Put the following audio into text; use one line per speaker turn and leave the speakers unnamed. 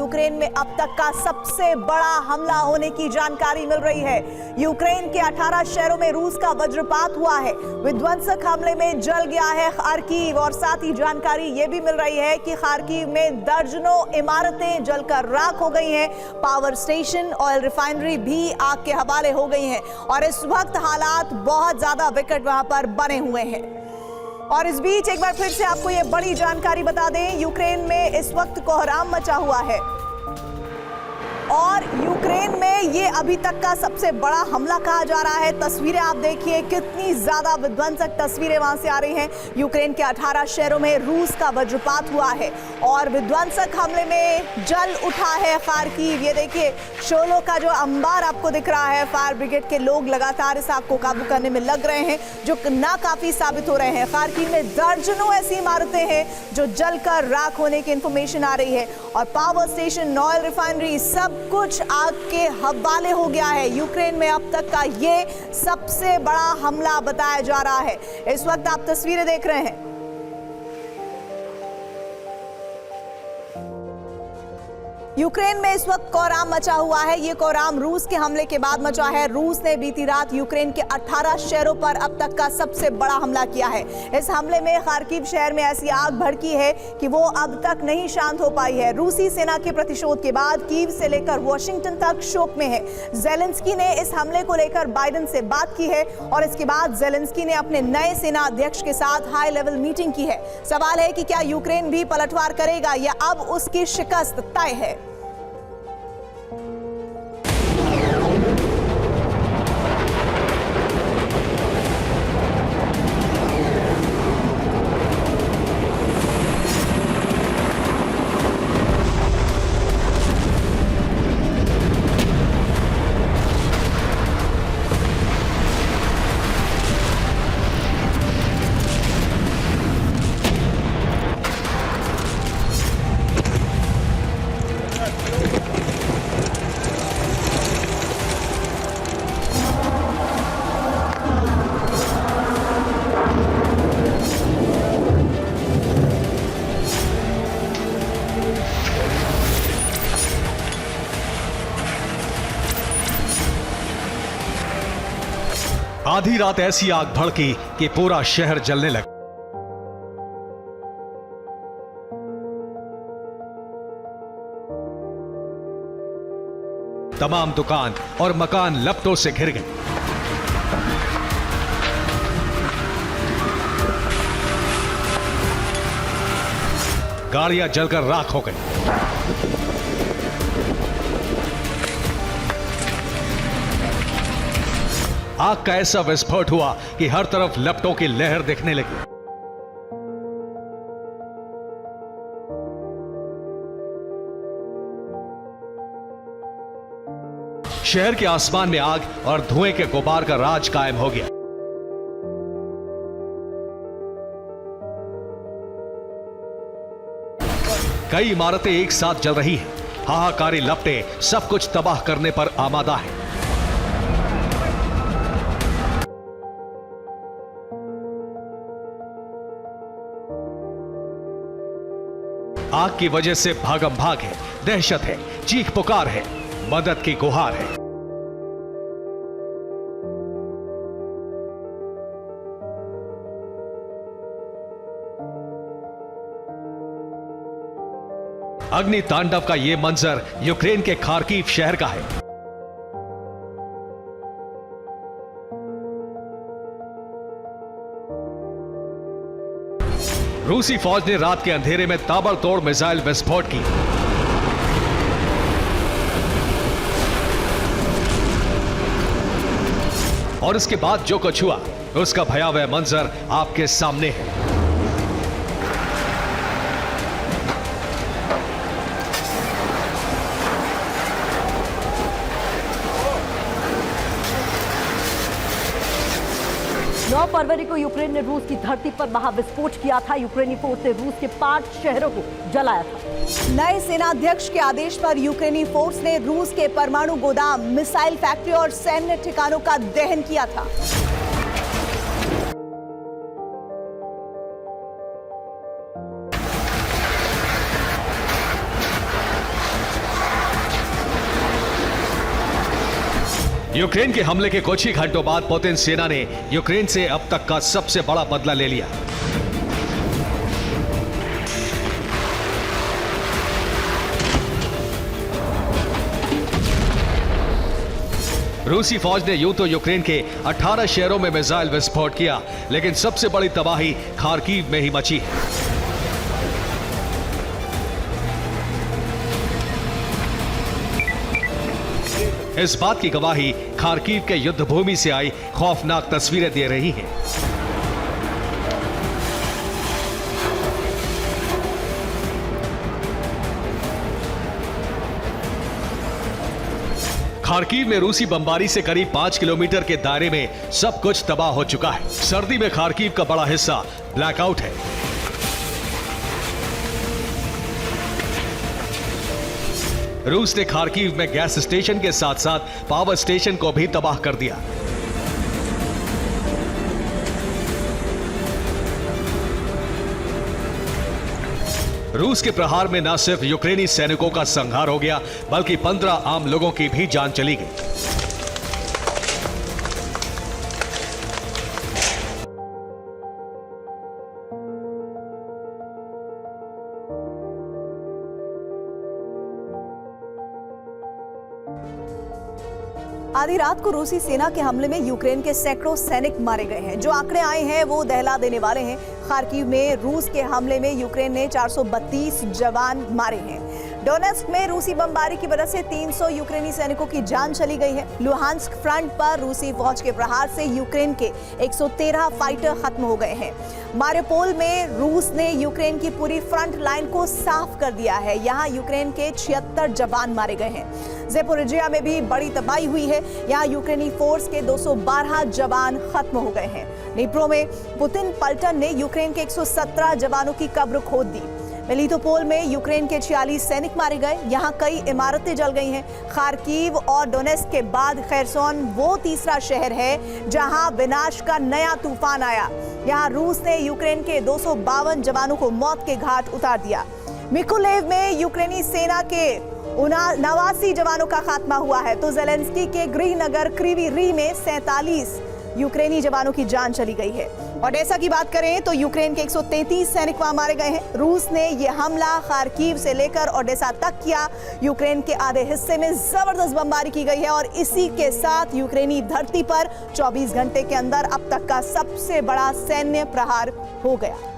Ukraine में अब तक का सबसे बड़ा हमला होने की जानकारी मिल रही है। यूक्रेन के 18 शहरों में रूस का वज्रपात हुआ है। विध्वंसक हमले में जल गया है खार्किव और साथ ही जानकारी यह भी मिल रही है कि खार्किव में दर्जनों इमारतें जलकर राख हो गई हैं। पावर स्टेशन, ऑयल रिफाइनरी भी आग के हवाले हो गई हैं और इस वक्त हालात बहुत ज्यादा विकट वहां पर बने हुए हैं। और इस बीच एक बार फिर से आपको यह बड़ी जानकारी बता दें, यूक्रेन में इस वक्त कोहराम मचा हुआ है और यूक्रेन में ये अभी तक का सबसे बड़ा हमला कहा जा रहा है। तस्वीरें आप देखिए, कितनी ज्यादा विध्वंसक तस्वीरें वहां से आ रही हैं। यूक्रेन के 18 शहरों में रूस का वज्रपात हुआ है और विध्वंसक हमले में जल उठा है खार्किव। ये देखिए, शोलो का जो अंबार आपको दिख रहा है, फायर ब्रिगेड के लोग लगातार इस आग को काबू करने में लग रहे हैं, जो नाकाफी साबित हो रहे हैं। खार्किव में दर्जनों ऐसी इमारतें हैं जो जलकर राख होने की इंफॉर्मेशन आ रही है और पावर स्टेशन, ऑयल रिफाइनरी सब कुछ आग के हवाले हो गया है। यूक्रेन में अब तक का ये सबसे बड़ा हमला बताया जा रहा है। इस वक्त आप तस्वीरें देख रहे हैं। यूक्रेन में इस वक्त कोहराम मचा हुआ है। ये कोहराम रूस के हमले के बाद मचा है। रूस ने बीती रात यूक्रेन के 18 शहरों पर अब तक का सबसे बड़ा हमला किया है। इस हमले में खार्किव शहर में ऐसी आग भड़की है कि वो अब तक नहीं शांत हो पाई है। रूसी सेना के प्रतिशोध के बाद कीव से लेकर वॉशिंगटन तक शोक में है। जेलेंस्की ने इस हमले को लेकर बाइडेन से बात की है और इसके बाद जेलेंस्की ने अपने नए सेना अध्यक्ष के साथ हाई लेवल मीटिंग की है। सवाल है कि क्या यूक्रेन भी पलटवार करेगा या अब उसकी शिकस्त तय है।
आधी रात ऐसी आग भड़की कि पूरा शहर जलने लगा। तमाम दुकान और मकान लपटों से घिर गए। गाड़ियां जलकर राख हो गई। आग का ऐसा विस्फोट हुआ कि हर तरफ लपटों की लहर दिखने लगी। शहर के आसमान में आग और धुएं के गुबार का राज कायम हो गया। कई इमारतें एक साथ जल रही हैं। हाहाकारी लपटें सब कुछ तबाह करने पर आमादा है। आग की वजह से भागम भाग है, दहशत है, चीख पुकार है, मदद की गुहार है। अग्नि तांडव का यह मंजर यूक्रेन के खार्किव शहर का है। रूसी फौज ने रात के अंधेरे में ताबड़तोड़ मिसाइल विस्फोट की। और इसके बाद जो कुछ हुआ उसका भयावह मंजर आपके सामने है।
फरवरी को यूक्रेन ने रूस की धरती पर महाविस्फोट किया था। यूक्रेनी फोर्स ने रूस के 5 शहरों को जलाया था।
नए सेनाध्यक्ष के आदेश पर यूक्रेनी फोर्स ने रूस के परमाणु गोदाम, मिसाइल फैक्ट्री और सैन्य ठिकानों का दहन किया था।
यूक्रेन के हमले के कुछ ही घंटों बाद पुतिन सेना ने यूक्रेन से अब तक का सबसे बड़ा बदला ले लिया। रूसी फौज ने यूं तो यूक्रेन के 18 शहरों में मिसाइल विस्फोट किया, लेकिन सबसे बड़ी तबाही खार्किव में ही मची है। इस बात की गवाही खार्किव के युद्ध भूमि से आई खौफनाक तस्वीरें दे रही हैं। खार्किव में रूसी बमबारी से करीब 5 किलोमीटर के दायरे में सब कुछ तबाह हो चुका है। सर्दी में खार्किव का बड़ा हिस्सा ब्लैकआउट है। रूस ने खार्किव में गैस स्टेशन के साथ साथ पावर स्टेशन को भी तबाह कर दिया। रूस के प्रहार में न सिर्फ यूक्रेनी सैनिकों का संहार हो गया, बल्कि 15 आम लोगों की भी जान चली गई।
आधी रात को रूसी सेना के हमले में यूक्रेन के सैकड़ों सैनिक मारे गए हैं। जो आंकड़े आए हैं वो दहला देने वाले हैं। खार्किव में रूस के हमले में यूक्रेन ने 432 जवान मारे हैं। डोनेस्क में रूसी बमबारी की वजह से 300 यूक्रेनी सैनिकों की जान चली गई है। लुहांस्क फ्रंट पर रूसी फौज के प्रहार से यूक्रेन के 113 फाइटर खत्म हो गए हैं। मारियोपोल में रूस ने यूक्रेन की पूरी फ्रंट लाइन को साफ कर दिया है। यहाँ यूक्रेन के 76 जवान मारे गए हैं। ज़ेपोरिजिया में भी बड़ी तबाही हुई है। यहाँ यूक्रेनी फोर्स के 212 जवान खत्म हो गए हैं। निप्रो में पुतिन पलटन ने यूक्रेन के 117 जवानों की कब्र खोद दी। मेलिटोपोल में यूक्रेन के 46 सैनिक मारे गए। यहाँ कई इमारतें जल गई हैं। खार्किव और डोनेस्क के बाद खेरसोन वो तीसरा शहर है जहाँ विनाश का नया तूफान आया। यहाँ रूस ने यूक्रेन के 252 जवानों को मौत के घाट उतार दिया। मिकोलेव में यूक्रेनी सेना के 89 जवानों का खात्मा हुआ है, तो जेलेंस्की के गृहनगर क्रीवी री में 47 यूक्रेनी जवानों की जान चली गई है। ओडेसा की बात करें तो यूक्रेन के 133 सैनिक वहां मारे गए हैं। रूस ने यह हमला खार्किव से लेकर ओडेसा तक किया। यूक्रेन के आधे हिस्से में जबरदस्त बमबारी की गई है और इसी के साथ यूक्रेनी धरती पर 24 घंटे के अंदर अब तक का सबसे बड़ा सैन्य प्रहार हो गया।